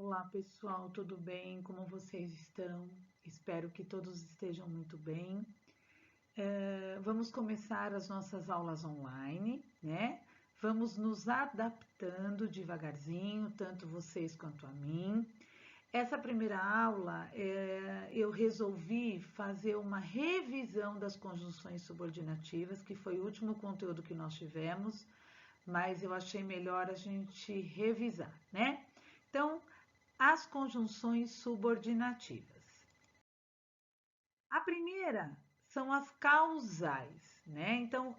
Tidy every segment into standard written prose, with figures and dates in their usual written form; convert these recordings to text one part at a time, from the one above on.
Olá pessoal, tudo bem? Como vocês estão? Espero que todos estejam muito bem. Vamos começar as nossas aulas online, né? Vamos nos adaptando devagarzinho, tanto vocês quanto a mim. Essa primeira aula, eu resolvi fazer uma revisão das conjunções subordinativas, que foi o último conteúdo que nós tivemos, mas eu achei melhor a gente revisar, né? Então, as conjunções subordinativas. A primeira são as causais, né? Então,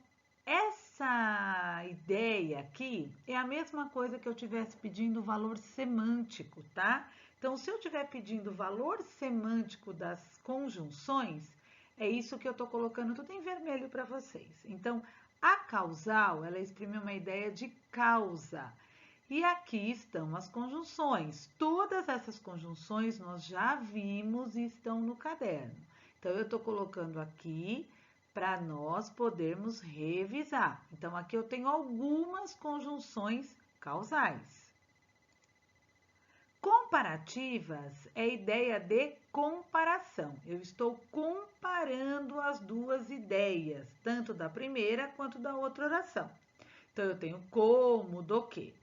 essa ideia aqui é a mesma coisa que eu estivesse pedindo valor semântico, tá? Então, se eu estiver pedindo valor semântico das conjunções, é isso que eu estou colocando tudo em vermelho para vocês. Então, a causal, ela exprime uma ideia de causa. E aqui estão as conjunções. Todas essas conjunções nós já vimos e estão no caderno. Então, eu estou colocando aqui para nós podermos revisar. Então, aqui eu tenho algumas conjunções causais. Comparativas é a ideia de comparação. Eu estou comparando as duas ideias, tanto da primeira quanto da outra oração. Então, eu tenho como, do que.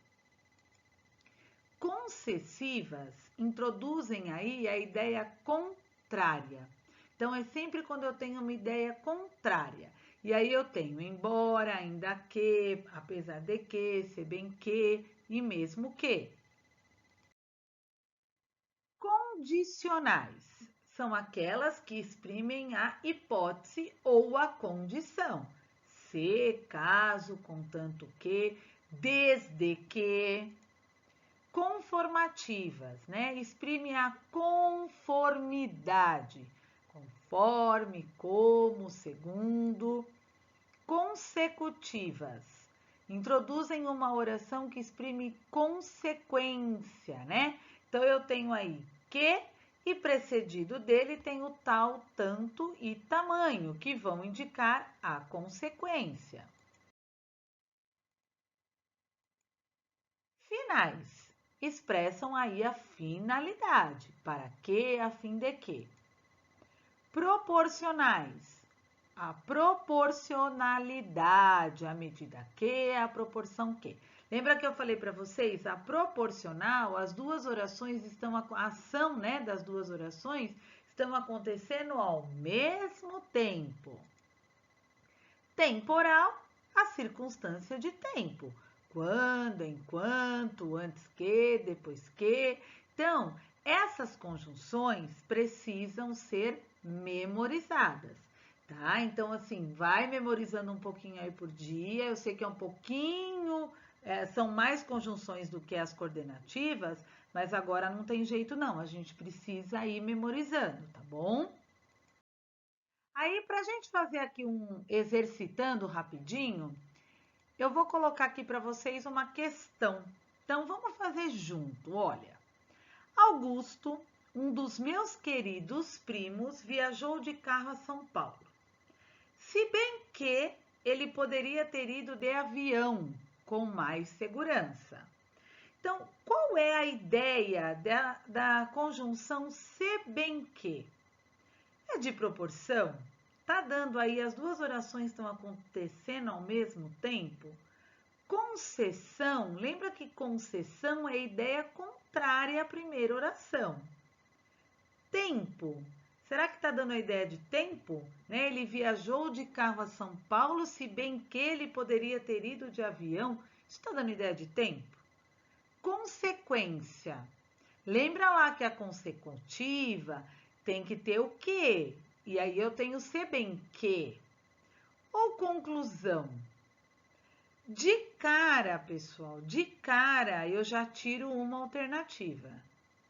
Concessivas introduzem aí a ideia contrária. Então, é sempre quando eu tenho uma ideia contrária. E aí eu tenho embora, ainda que, apesar de que, se bem que e mesmo que. Condicionais são aquelas que exprimem a hipótese ou a condição. Se, caso, contanto que, desde que. Conformativas, né? Exprime a conformidade, conforme, como, segundo. Consecutivas, introduzem uma oração que exprime consequência, né? Então eu tenho aí que e precedido dele tem o tal, tanto e tamanho, que vão indicar a consequência. Finais expressam aí a finalidade, para que, a fim de que. Proporcionais, a proporcionalidade, a medida que, a proporção que. Lembra que eu falei para vocês, a proporcional, as duas orações estão, a ação, né, das duas orações estão acontecendo ao mesmo tempo. Temporal, a circunstância de tempo. Quando, enquanto, antes que, depois que. Então, essas conjunções precisam ser memorizadas, tá? Então, assim, vai memorizando um pouquinho aí por dia. Eu sei que é um pouquinho, são mais conjunções do que as coordenativas, mas agora não tem jeito não, a gente precisa ir memorizando, tá bom? Aí, para a gente fazer aqui um exercitando rapidinho, eu vou colocar aqui para vocês uma questão. Então, vamos fazer junto. Olha, Augusto, um dos meus queridos primos, viajou de carro a São Paulo. Se bem que ele poderia ter ido de avião, com mais segurança. Então, qual é a ideia da conjunção se bem que? É de proporção? Tá dando aí, as duas orações estão acontecendo ao mesmo tempo? Concessão, lembra que concessão é a ideia contrária à primeira oração. Tempo, será que está dando a ideia de tempo? Né? Ele viajou de carro a São Paulo, se bem que ele poderia ter ido de avião. Isso está dando ideia de tempo? Consequência, lembra lá que a consecutiva tem que ter o quê? E aí eu tenho se bem que. Ou conclusão. De cara, pessoal, de cara eu já tiro uma alternativa,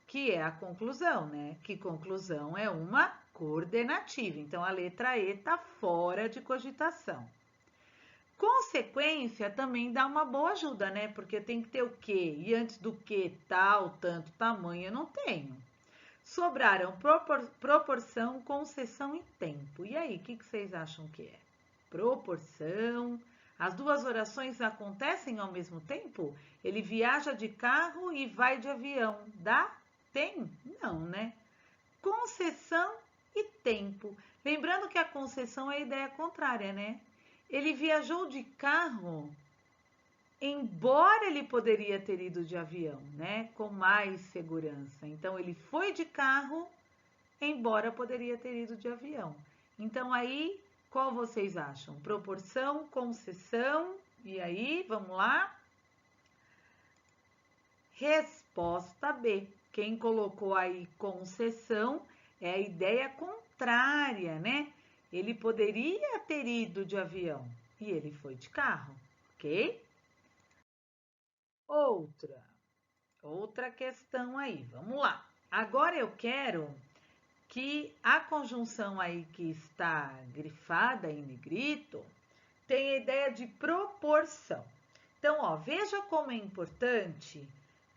que é a conclusão, né? Que conclusão é uma coordenativa. Então, a letra E está fora de cogitação. Consequência também dá uma boa ajuda, né? Porque tem que ter o quê? E antes do que, tal, tanto, tamanho, eu não tenho. Sobraram proporção, concessão e tempo. E aí, o que vocês acham que é? Proporção, As duas orações acontecem ao mesmo tempo? Ele viaja de carro e vai de avião. Dá? Tem? Não, né? Concessão e tempo. Lembrando que a concessão é a ideia contrária, né? Ele viajou de carro, embora ele poderia ter ido de avião, né? Com mais segurança. Então, ele foi de carro, embora poderia ter ido de avião. Então, aí, qual vocês acham? Proporção, concessão, e aí, vamos lá? Resposta B. Quem colocou aí concessão é a ideia contrária, né? Ele poderia ter ido de avião e ele foi de carro, ok? Outra questão aí, vamos lá. Agora eu quero que a conjunção aí que está grifada em negrito tem a ideia de proporção. Então, ó, veja como é importante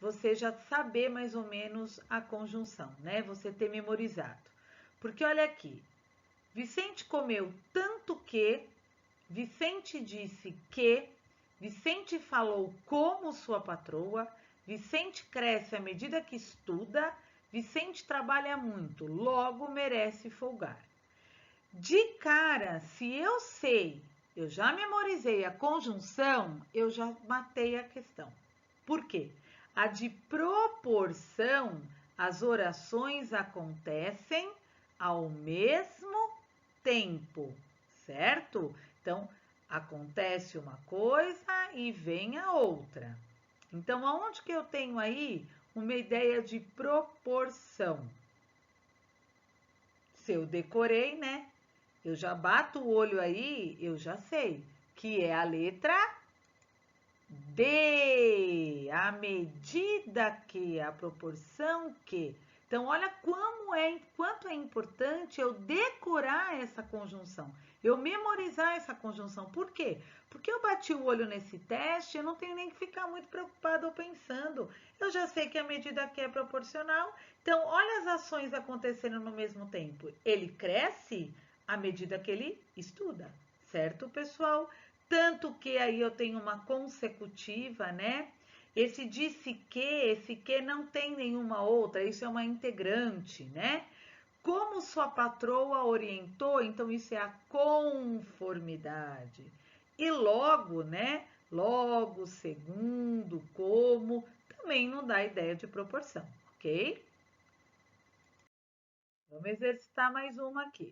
você já saber mais ou menos a conjunção, né? Você ter memorizado. Porque olha aqui, Vicente comeu tanto que, Vicente disse que, Vicente falou como sua patroa, Vicente cresce à medida que estuda, Vicente trabalha muito, logo merece folgar. De cara, se eu sei, eu já memorizei a conjunção, eu já matei a questão. Por quê? A de proporção, as orações acontecem ao mesmo tempo, certo? Então, acontece uma coisa e vem a outra. Então, aonde que eu tenho aí uma ideia de proporção? Se eu decorei, né? Eu já bato o olho aí, eu já sei que é a letra D, a medida que, a proporção que. Então, olha quanto é importante eu decorar essa conjunção, eu memorizar essa conjunção. Por quê? Porque eu bati o olho nesse teste, eu não tenho nem que ficar muito preocupado ou pensando. Eu já sei que a medida que é proporcional. Então, olha as ações acontecendo no mesmo tempo. Ele cresce à medida que ele estuda, certo, pessoal? Tanto que aí eu tenho uma consecutiva, né? Esse esse que não tem nenhuma outra, isso é uma integrante, né? Como sua patroa orientou, então isso é a conformidade. E logo, né? Logo, segundo, como, também não dá ideia de proporção, ok? Vamos exercitar mais uma aqui.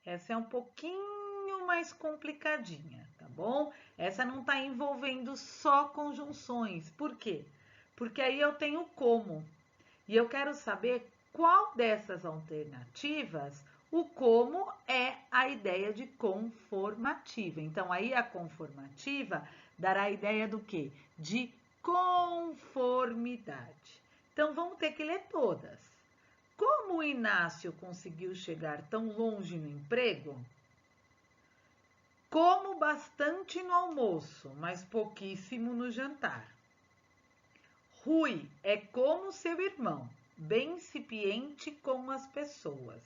Essa é um pouquinho mais complicadinha, tá bom? Essa não está envolvendo só conjunções. Por quê? Porque aí eu tenho como. E eu quero saber qual dessas alternativas o como é a ideia de conformativa. Então, aí a conformativa dará a ideia do quê? De conformidade. Então, vamos ter que ler todas. Como o Inácio conseguiu chegar tão longe no emprego? Como bastante no almoço, mas pouquíssimo no jantar. Rui é como seu irmão, bem incipiente com as pessoas.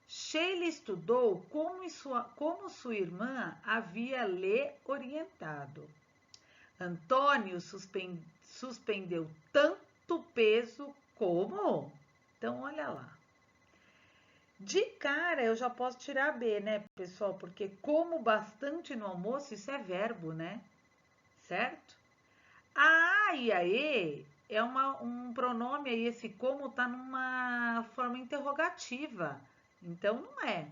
Sheila estudou como sua irmã havia lhe orientado. Antônio suspendeu tanto peso como... Então, olha lá. De cara, eu já posso tirar B, né, pessoal? Porque como bastante no almoço, isso é verbo, né? Certo? A e a E é um pronome aí, esse como tá numa forma interrogativa. Então, não é.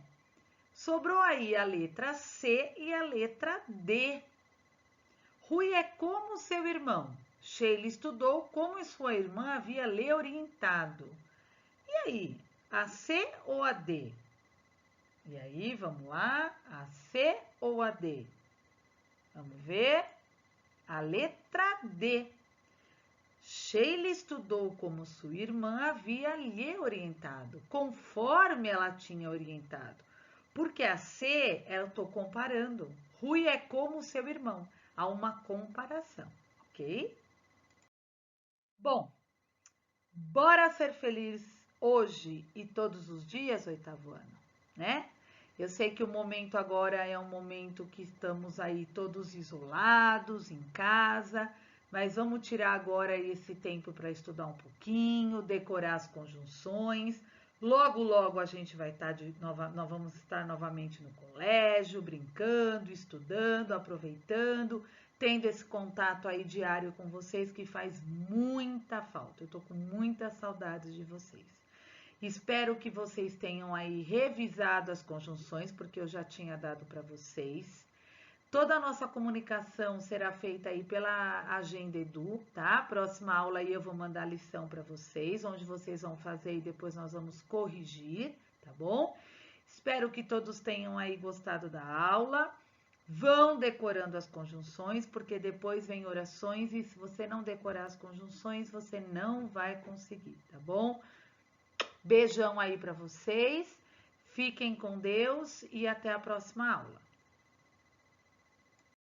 Sobrou aí a letra C e a letra D. Rui é como seu irmão. Sheila estudou como sua irmã havia lhe orientado. E aí, a C ou a D? E aí, vamos lá, a C ou a D? Vamos ver. A letra D. Sheila estudou como sua irmã havia lhe orientado, conforme ela tinha orientado. Porque a C, eu estou comparando. Rui é como seu irmão. Há uma comparação, ok? Bom, bora ser feliz hoje e todos os dias, oitavo ano, né? Eu sei que o momento agora é um momento que estamos aí todos isolados, em casa, mas vamos tirar agora esse tempo para estudar um pouquinho, decorar as conjunções. Logo, logo a gente vai estar nós vamos estar novamente no colégio, brincando, estudando, aproveitando, tendo esse contato aí diário com vocês que faz muita falta. Eu tô com muita saudade de vocês. Espero que vocês tenham aí revisado as conjunções, porque eu já tinha dado para vocês. Toda a nossa comunicação será feita aí pela Agenda Edu, tá? Próxima aula aí eu vou mandar a lição para vocês, onde vocês vão fazer e depois nós vamos corrigir, tá bom? Espero que todos tenham aí gostado da aula. Vão decorando as conjunções, porque depois vem orações e se você não decorar as conjunções, você não vai conseguir, tá bom? Beijão aí para vocês, fiquem com Deus e até a próxima aula.